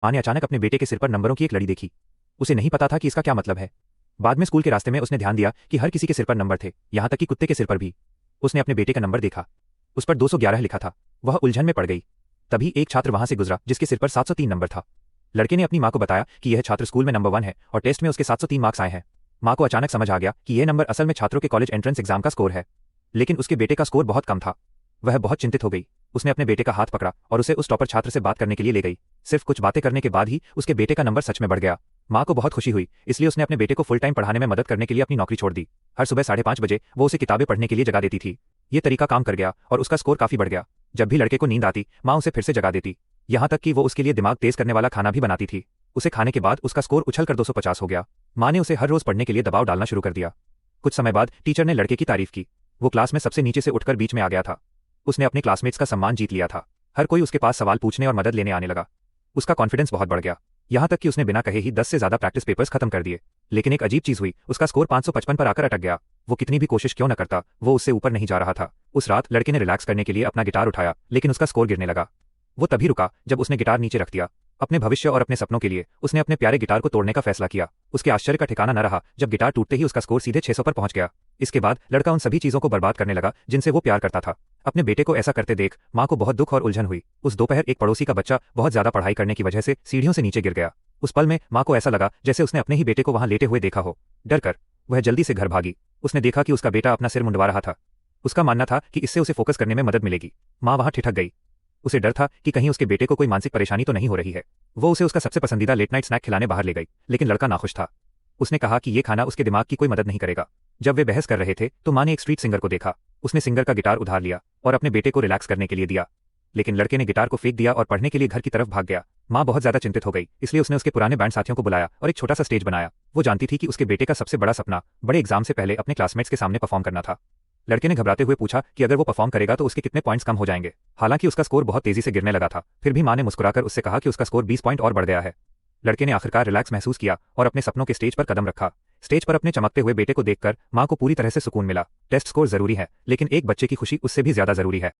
माँ ने अचानक अपने बेटे के सिर पर नंबरों की एक लड़ी देखी। उसे नहीं पता था कि इसका क्या मतलब है। बाद में स्कूल के रास्ते में उसने ध्यान दिया कि हर किसी के सिर पर नंबर थे, यहाँ तक कि कुत्ते के सिर पर भी। उसने अपने बेटे का नंबर देखा। उस पर 211 लिखा था। वह उलझन में पड़ गई। तभी एक छात्र वहां से गुजरा जिसके सिर पर 703 नंबर था। लड़के ने अपनी माँ को बताया कि यह छात्र स्कूल में नंबर 1 है और टेस्ट में उसके 703 मार्क्स आए हैं। माँ को अचानक समझ आ गया कि यह नंबर असल में छात्रों के कॉलेज एंट्रेंस एग्जाम का स्कोर है। लेकिन उसके बेटे का स्कोर बहुत कम था। वह बहुत चिंतित हो गई। उसने अपने बेटे का हाथ पकड़ा और उसे उस टॉपर छात्र से बात करने के लिए ले गई। सिर्फ कुछ बातें करने के बाद ही उसके बेटे का नंबर सच में बढ़ गया। माँ को बहुत खुशी हुई, इसलिए उसने अपने बेटे को फुल टाइम पढ़ाने में मदद करने के लिए अपनी नौकरी छोड़ दी। हर सुबह 5:30 बजे वो उसे किताबें पढ़ने के लिए जगा देती थी। ये तरीका काम कर गया और उसका स्कोर काफी बढ़ गया। जब भी लड़के को नींद आती, माँ उसे फिर से जगा देती। यहाँ तक कि वो उसके लिए दिमाग तेज करने वाला खाना भी बनाती थी। उसे खाने के बाद उसका स्कोर उछलकर 250 हो गया। माँ ने उसे हर रोज पढ़ने के लिए दबाव डालना शुरू कर दिया। कुछ समय बाद टीचर ने लड़के की तारीफ की। वो क्लास में सबसे नीचे से उठकर बीच में आ गया था। उसने अपने क्लासमेट्स का सम्मान जीत लिया था। हर कोई उसके पास सवाल पूछने और मदद लेने आने लगा। उसका कॉन्फिडेंस बहुत बढ़ गया। यहाँ तक कि उसने बिना कहे ही 10 से ज्यादा प्रैक्टिस पेपर्स खत्म कर दिए। लेकिन एक अजीब चीज हुई, उसका स्कोर 555 पर आकर अटक गया। वो कितनी भी कोशिश क्यों न करता, वो उससे ऊपर नहीं जा रहा था। उस रात लड़के ने रिलैक्स करने के लिए अपना गिटार उठाया, लेकिन उसका स्कोर गिरने लगा। वो तभी रुका जब उसने गिटार नीचे रख दिया। अपने भविष्य और अपने सपनों के लिए उसने अपने प्यारे गिटार को तोड़ने का फैसला किया। उसके आश्चर्य का ठिकाना न रहा जब गिटार टूटते ही उसका स्कोर सीधे 600 पर पहुंच गया। इसके बाद लड़का उन सभी चीजों को बर्बाद करने लगा जिनसे वो प्यार करता था। अपने बेटे को ऐसा करते देख माँ को बहुत दुख और उलझन हुई। उस दोपहर एक पड़ोसी का बच्चा बहुत ज्यादा पढ़ाई करने की वजह से सीढ़ियों से नीचे गिर गया। उस पल में माँ को ऐसा लगा जैसे उसने अपने ही बेटे को वहां लेटे हुए देखा हो। डर कर वह जल्दी से घर भागी। उसने देखा कि उसका बेटा अपना सिर मुंडवा रहा था। उसका मानना था कि इससे उसे फोकस करने में मदद मिलेगी। माँ वहां ठिठक गई। उसे डर था कि कहीं उसके बेटे को कोई मानसिक परेशानी तो नहीं हो रही है। वो उसे उसका सबसे पसंदीदा लेट नाइट स्नैक खिलाने बाहर ले गई, लेकिन लड़का नाखुश था। उसने कहा कि ये खाना उसके दिमाग की कोई मदद नहीं करेगा। जब वे बहस कर रहे थे तो माँ ने एक स्ट्रीट सिंगर को देखा। उसने सिंगर का गिटार उधार लिया और अपने बेटे को रिलैक्स करने के लिए दिया। लेकिन लड़के ने गिटार को फेंक दिया और पढ़ने के लिए घर की तरफ भाग गया। माँ बहुत ज्यादा चिंतित हो गई, इसलिए उसने उसके पुराने बैंड साथियों को बुलाया और एक छोटा सा स्टेज बनाया। वो जानती थी कि उसके बेटे का सबसे बड़ा सपना बड़े एग्जाम से पहले अपने क्लासमेट्स के सामने परफॉर्म करना था। लड़के ने घबराते हुए पूछा कि अगर वो परफॉर्म करेगा तो उसके कितने पॉइंट्स कम हो जाएंगे। हालांकि उसका स्कोर बहुत तेजी से गिरने लगा था, फिर भी माँ ने मुस्कुराकर उससे कहा कि उसका स्कोर 20 पॉइंट और बढ़ गया है। लड़के ने आखिरकार रिलैक्स महसूस किया और अपने सपनों के स्टेज पर कदम रखा। स्टेज पर अपने चमकते हुए बेटे को देखकर माँ को पूरी तरह से सुकून मिला। टेस्ट स्कोर जरूरी है, लेकिन एक बच्चे की खुशी उससे भी ज्यादा जरूरी है।